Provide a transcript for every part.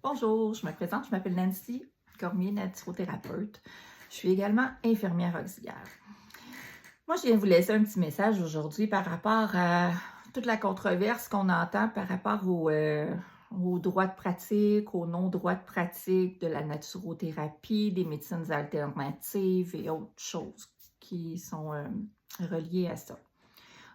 Bonjour, je me présente, je m'appelle Nancy Cormier, naturothérapeute. Je suis également infirmière auxiliaire. Moi, je viens vous laisser un petit message aujourd'hui par rapport à toute la controverse qu'on entend par rapport aux droits de pratique, aux non-droits de pratique de la naturothérapie, des médecines alternatives et autres choses qui sont reliées à ça.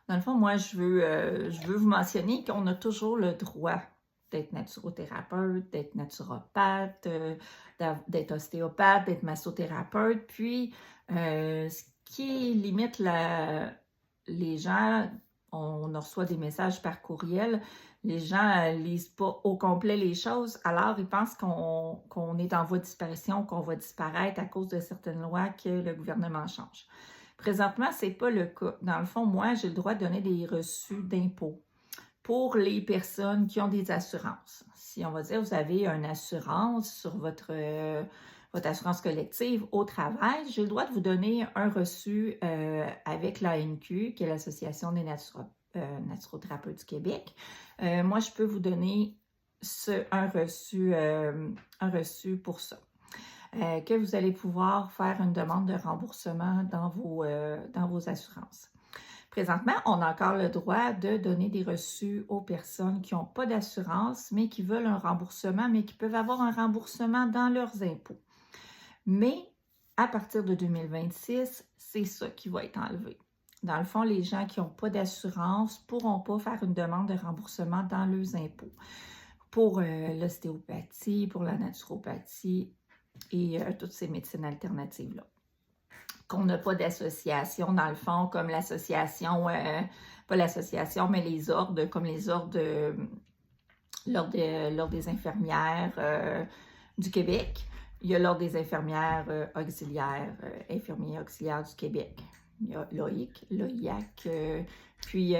Dans le fond, moi, je veux vous mentionner qu'on a toujours le droit d'être naturothérapeute, d'être naturopathe, d'être ostéopathe, d'être massothérapeute. Puis, ce qui limite les gens, on reçoit des messages par courriel, les gens ne lisent pas au complet les choses, alors ils pensent qu'on est en voie de disparition, qu'on va disparaître à cause de certaines lois que le gouvernement change. Présentement, ce n'est pas le cas. Dans le fond, moi, j'ai le droit de donner des reçus d'impôts pour les personnes qui ont des assurances. Si on va dire, vous avez une assurance sur votre assurance collective au travail, j'ai le droit de vous donner un reçu avec l'ANQ, qui est l'Association des naturothérapeutes du Québec. Moi, je peux vous donner un reçu pour ça. Que vous allez pouvoir faire une demande de remboursement dans vos assurances. Présentement, on a encore le droit de donner des reçus aux personnes qui n'ont pas d'assurance, mais qui veulent un remboursement, mais qui peuvent avoir un remboursement dans leurs impôts. Mais à partir de 2026, c'est ça qui va être enlevé. Dans le fond, les gens qui n'ont pas d'assurance ne pourront pas faire une demande de remboursement dans leurs impôts. Pour l'ostéopathie, pour la naturopathie et toutes ces médecines alternatives-là. Qu'on n'a pas d'association, dans le fond, comme l'association, pas l'association, mais les ordres, comme les ordres l'ordre des infirmières du Québec. Il y a l'ordre des infirmières auxiliaires, infirmiers auxiliaires du Québec. Il y a l'OIAC, puis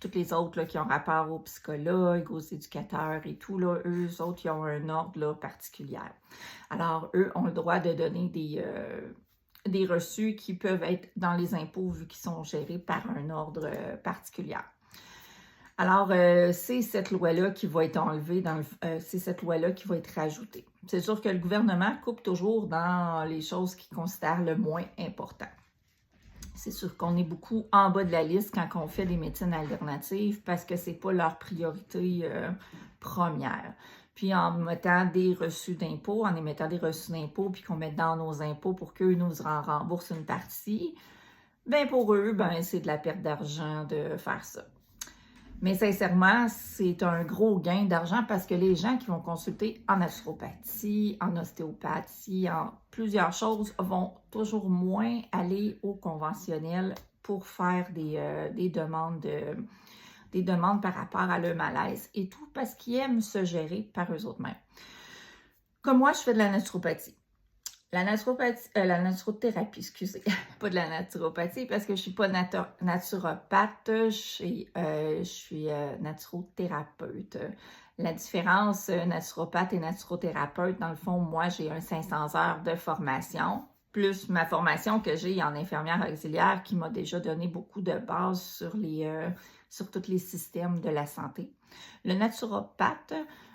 toutes les autres là, qui ont rapport aux psychologues, aux éducateurs et tout, là, eux autres, ils ont un ordre là, particulier. Alors, eux ont le droit de donner des reçus qui peuvent être dans les impôts vu qu'ils sont gérés par un ordre particulier. Alors, c'est cette loi-là qui va être enlevée, c'est cette loi-là qui va être rajoutée. C'est sûr que le gouvernement coupe toujours dans les choses qu'il considère le moins important. C'est sûr qu'on est beaucoup en bas de la liste quand on fait des médecines alternatives parce que ce n'est pas leur priorité première. Puis en mettant des reçus d'impôts, puis qu'on mette dans nos impôts pour qu'eux nous en remboursent une partie, bien pour eux, c'est de la perte d'argent de faire ça. Mais sincèrement, c'est un gros gain d'argent parce que les gens qui vont consulter en naturopathie, en ostéopathie, en plusieurs choses, vont toujours moins aller au conventionnel pour faire des demandes par rapport à leur malaise et tout parce qu'ils aiment se gérer par eux autres mêmes. Comme moi, je fais de la naturopathie. La naturothérapie, excusez, pas de la naturopathie parce que je ne suis pas naturopathe, je suis naturothérapeute. La différence naturopathe et naturothérapeute, dans le fond, moi, j'ai un 500 heures de formation, plus ma formation que j'ai en infirmière auxiliaire qui m'a déjà donné beaucoup de bases sur tous les systèmes de la santé. Le naturopathe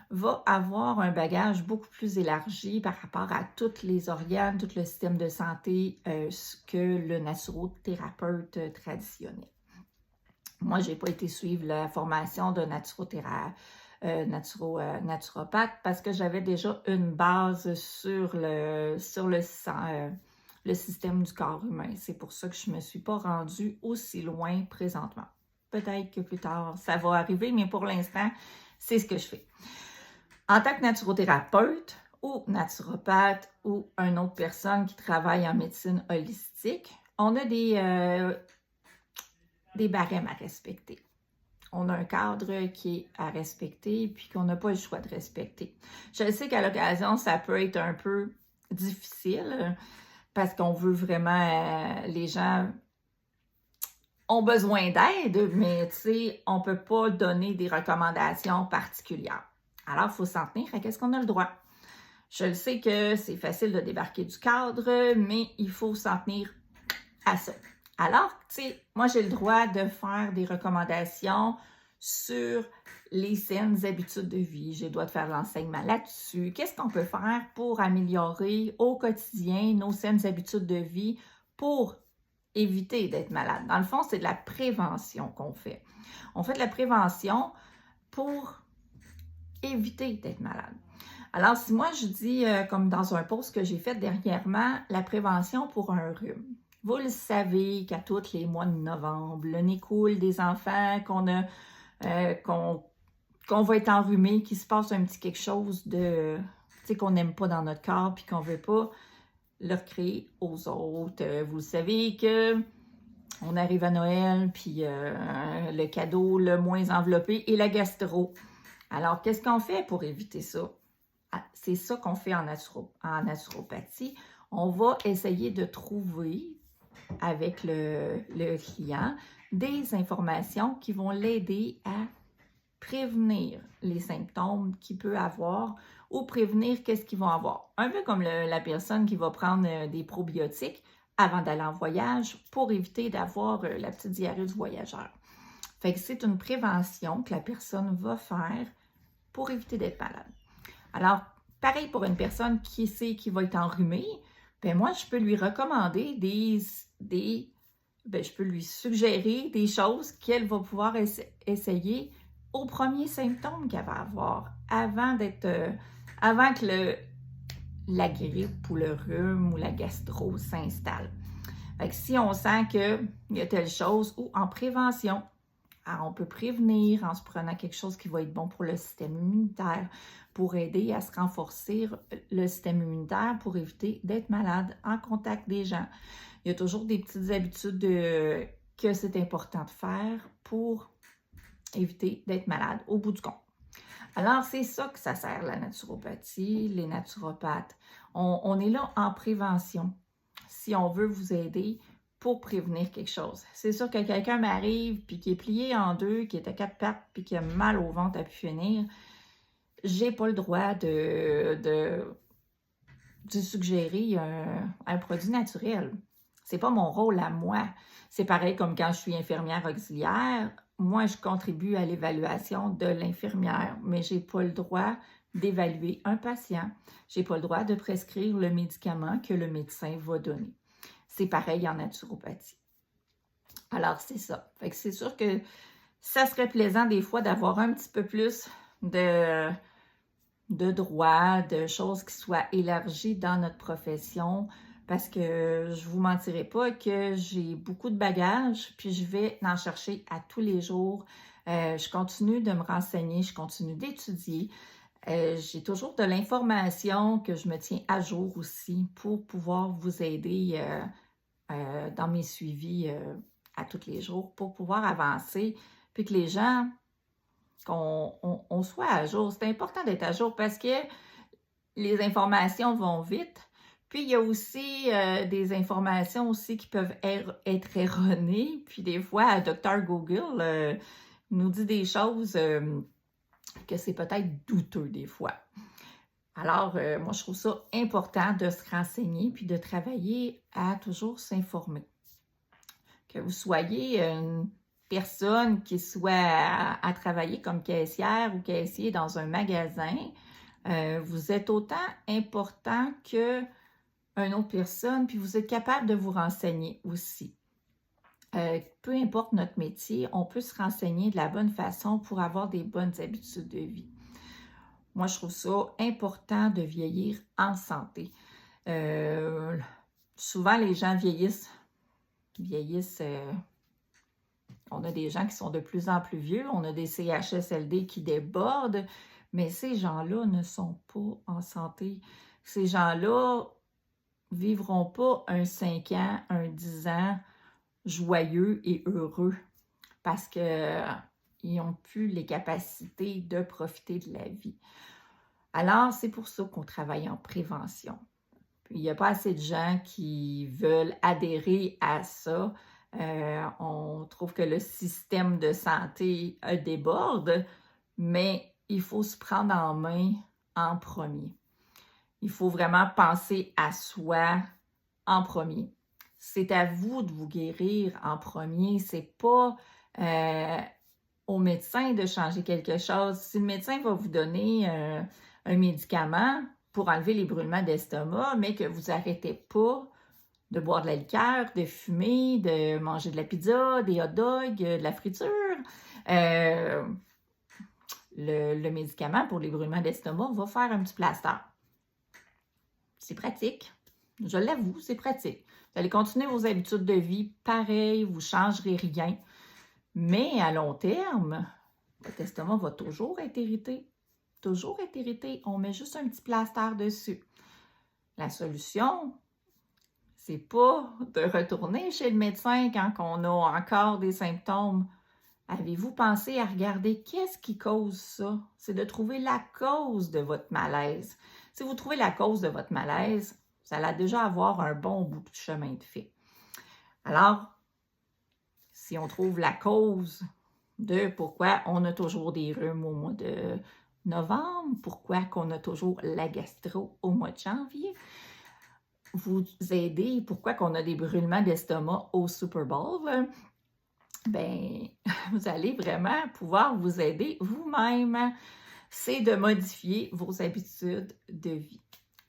va avoir un bagage beaucoup plus élargi par rapport à tous les organes, tout le système de santé que le naturothérapeute traditionnel. Moi, je n'ai pas été suivre la formation de naturopathe parce que j'avais déjà une base sur le système du corps humain. C'est pour ça que je ne me suis pas rendue aussi loin présentement. Peut-être que plus tard, ça va arriver, mais pour l'instant, c'est ce que je fais. En tant que naturothérapeute ou naturopathe ou une autre personne qui travaille en médecine holistique, on a des barèmes à respecter. On a un cadre qui est à respecter puis qu'on n'a pas le choix de respecter. Je sais qu'à l'occasion, ça peut être un peu difficile parce qu'on veut vraiment, les gens ont besoin d'aide, mais on ne peut pas donner des recommandations particulières. Alors, il faut s'en tenir à qu'est-ce qu'on a le droit. Je le sais que c'est facile de débarquer du cadre, mais il faut s'en tenir à ça. Alors, moi, j'ai le droit de faire des recommandations sur les saines habitudes de vie. J'ai le droit de faire l'enseignement là-dessus. Qu'est-ce qu'on peut faire pour améliorer au quotidien nos saines habitudes de vie pour éviter d'être malade? Dans le fond, c'est de la prévention qu'on fait. On fait de la prévention pour éviter d'être malade. Alors, si moi je dis, comme dans un post que j'ai fait dernièrement, la prévention pour un rhume. Vous le savez qu'à tous les mois de novembre, le nez coule des enfants, qu'on va être enrhumé, qu'il se passe un petit quelque chose de, qu'on n'aime pas dans notre corps puis qu'on ne veut pas le recréer aux autres. Vous le savez que on arrive à Noël, puis le cadeau le moins enveloppé est la gastro. Alors, qu'est-ce qu'on fait pour éviter ça? C'est ça qu'on fait en naturopathie. On va essayer de trouver avec le client des informations qui vont l'aider à prévenir les symptômes qu'il peut avoir ou prévenir qu'est-ce qu'ils vont avoir. Un peu comme la personne qui va prendre des probiotiques avant d'aller en voyage pour éviter d'avoir la petite diarrhée du voyageur. Fait que c'est une prévention que la personne va faire pour éviter d'être malade. Alors, pareil pour une personne qui sait qu'il va être enrhumée, ben moi, je peux lui recommander je peux lui suggérer des choses qu'elle va pouvoir essayer aux premiers symptômes qu'elle va avoir, avant que la grippe ou le rhume ou la gastro s'installe. Fait que si on sent qu'il y a telle chose, ou en prévention, alors on peut prévenir en se prenant quelque chose qui va être bon pour le système immunitaire, pour aider à se renforcer le système immunitaire, pour éviter d'être malade en contact des gens. Il y a toujours des petites habitudes que c'est important de faire pour éviter d'être malade au bout du compte. Alors, c'est ça que ça sert, la naturopathie, les naturopathes. On est là en prévention, si on veut vous aider pour prévenir quelque chose. C'est sûr que quelqu'un m'arrive, puis qui est plié en deux, qui est à quatre pattes, puis qui a mal au ventre à pu finir, j'ai pas le droit de suggérer un produit naturel. C'est pas mon rôle à moi. C'est pareil comme quand je suis infirmière auxiliaire. Moi, je contribue à l'évaluation de l'infirmière, mais j'ai pas le droit d'évaluer un patient. J'ai pas le droit de prescrire le médicament que le médecin va donner. C'est pareil en naturopathie. Alors, c'est ça. Fait que c'est sûr que ça serait plaisant des fois d'avoir un petit peu plus de droits, de choses qui soient élargies dans notre profession, parce que je ne vous mentirai pas que j'ai beaucoup de bagages, puis je vais en chercher à tous les jours. Je continue de me renseigner, je continue d'étudier. J'ai toujours de l'information que je me tiens à jour aussi pour pouvoir vous aider dans mes suivis à tous les jours, pour pouvoir avancer, puis que les gens, qu'on soit à jour. C'est important d'être à jour parce que les informations vont vite. Puis, il y a aussi des informations aussi qui peuvent être erronées. Puis, des fois, Dr. Google nous dit des choses que c'est peut-être douteux des fois. Alors, moi, je trouve ça important de se renseigner puis de travailler à toujours s'informer. Que vous soyez une personne qui soit à travailler comme caissière ou caissier dans un magasin, vous êtes autant important qu'une autre personne, puis vous êtes capable de vous renseigner aussi. Peu importe notre métier, on peut se renseigner de la bonne façon pour avoir des bonnes habitudes de vie. Moi, je trouve ça important de vieillir en santé. Souvent, les gens vieillissent. On a des gens qui sont de plus en plus vieux, on a des CHSLD qui débordent, mais ces gens-là ne sont pas en santé. Ces gens-là vivront pas un 5 ans, un 10 ans joyeux et heureux parce qu'ils n'ont plus les capacités de profiter de la vie. Alors, c'est pour ça qu'on travaille en prévention. Il n'y a pas assez de gens qui veulent adhérer à ça. On trouve que le système de santé déborde, mais il faut se prendre en main en premier. Il faut vraiment penser à soi en premier. C'est à vous de vous guérir en premier. C'est pas au médecin de changer quelque chose. Si le médecin va vous donner un médicament pour enlever les brûlements d'estomac, mais que vous n'arrêtez pas de boire de la liqueur, de fumer, de manger de la pizza, des hot dogs, de la friture, le médicament pour les brûlements d'estomac va faire un petit plaster. C'est pratique. Je l'avoue, c'est pratique. Vous allez continuer vos habitudes de vie pareil, vous ne changerez rien. Mais à long terme, votre estomac va toujours être irrité. Toujours être irrité. On met juste un petit plaster dessus. La solution, c'est pas de retourner chez le médecin quand on a encore des symptômes. Avez-vous pensé à regarder qu'est-ce qui cause ça? C'est de trouver la cause de votre malaise. Si vous trouvez la cause de votre malaise, vous allez déjà avoir un bon bout de chemin de fait. Alors, si on trouve la cause de pourquoi on a toujours des rhumes au mois de novembre, pourquoi qu'on a toujours la gastro au mois de janvier, vous aider, pourquoi qu'on a des brûlements d'estomac au Super Bowl, ben, vous allez vraiment pouvoir vous aider vous-même. C'est de modifier vos habitudes de vie.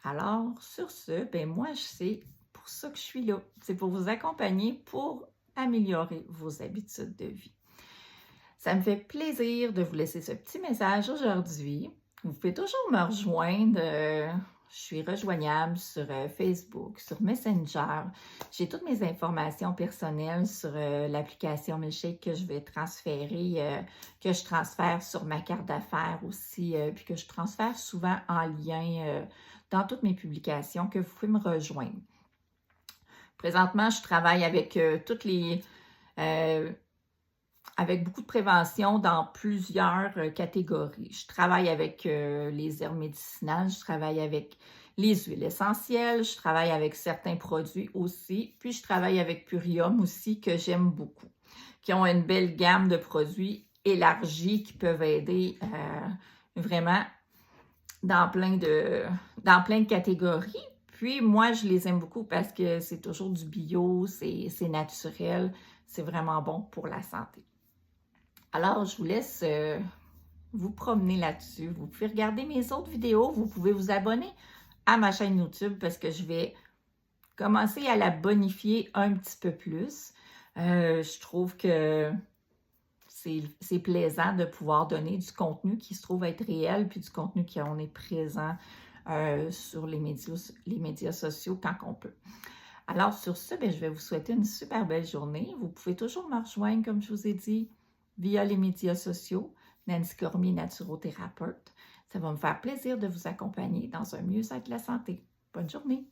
Alors, sur ce, ben moi, c'est pour ça que je suis là. C'est pour vous accompagner, pour améliorer vos habitudes de vie. Ça me fait plaisir de vous laisser ce petit message aujourd'hui. Vous pouvez toujours me rejoindre. Je suis rejoignable sur Facebook, sur Messenger. J'ai toutes mes informations personnelles sur l'application Milkshake que je vais transférer, que je transfère sur ma carte d'affaires aussi, puis que je transfère souvent en lien dans toutes mes publications, que vous pouvez me rejoindre. Présentement, je travaille avec toutes les... avec beaucoup de prévention dans plusieurs catégories. Je travaille avec les herbes médicinales, je travaille avec les huiles essentielles, je travaille avec certains produits aussi, puis je travaille avec Purium aussi, que j'aime beaucoup, qui ont une belle gamme de produits élargis qui peuvent aider vraiment dans plein de catégories. Puis moi, je les aime beaucoup parce que c'est toujours du bio, c'est naturel, c'est vraiment bon pour la santé. Alors, je vous laisse vous promener là-dessus. Vous pouvez regarder mes autres vidéos. Vous pouvez vous abonner à ma chaîne YouTube parce que je vais commencer à la bonifier un petit peu plus. Je trouve que c'est plaisant de pouvoir donner du contenu qui se trouve être réel puis du contenu qui on est présent sur les médias sociaux quand on peut. Alors, sur ce, je vais vous souhaiter une super belle journée. Vous pouvez toujours me rejoindre, comme je vous ai dit, via les médias sociaux, Nancy Cormier, naturothérapeute. Ça va me faire plaisir de vous accompagner dans un mieux-être de la santé. Bonne journée!